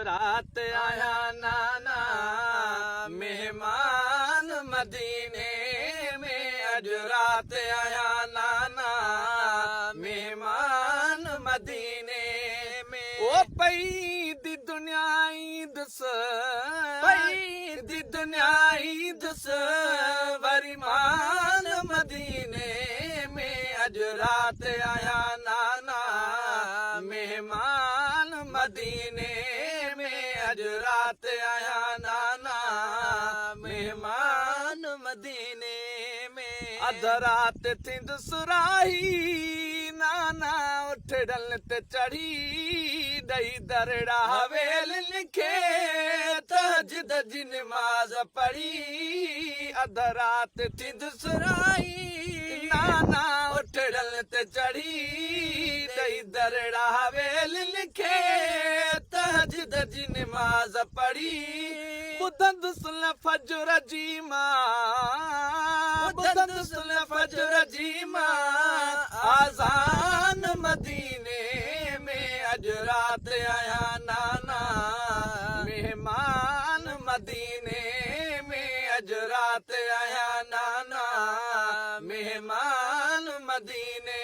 रात आया नाना मेहमान मदीने में अज रात आया नाना मेहमान मदीने में ओ पई दी दुनिया दस पई दी दुनिया दस वरीमान मदीने में अज रात आया नाना मेहमान मदीने में अज रात आया नाना मेहमान मदीने में अध रात थिंद सुराही नाना उठ डल ते चढ़ी दई दरड़ा हवेल लिखे तहज्जुद जी नमाज पढ़ी अध रात थिंद सुराही नाना उठ डल ते चढ़ी दई दरड़ा हवेल लिखे तहज्जुद जी नमाज पढ़ी बुधंद सुन फजर जी मां बुधंद सुन फजर जी मां आजान मदीने में अज रात आया नाना मेहमान मदीने में अज रात आया नाना मेहमान मदीने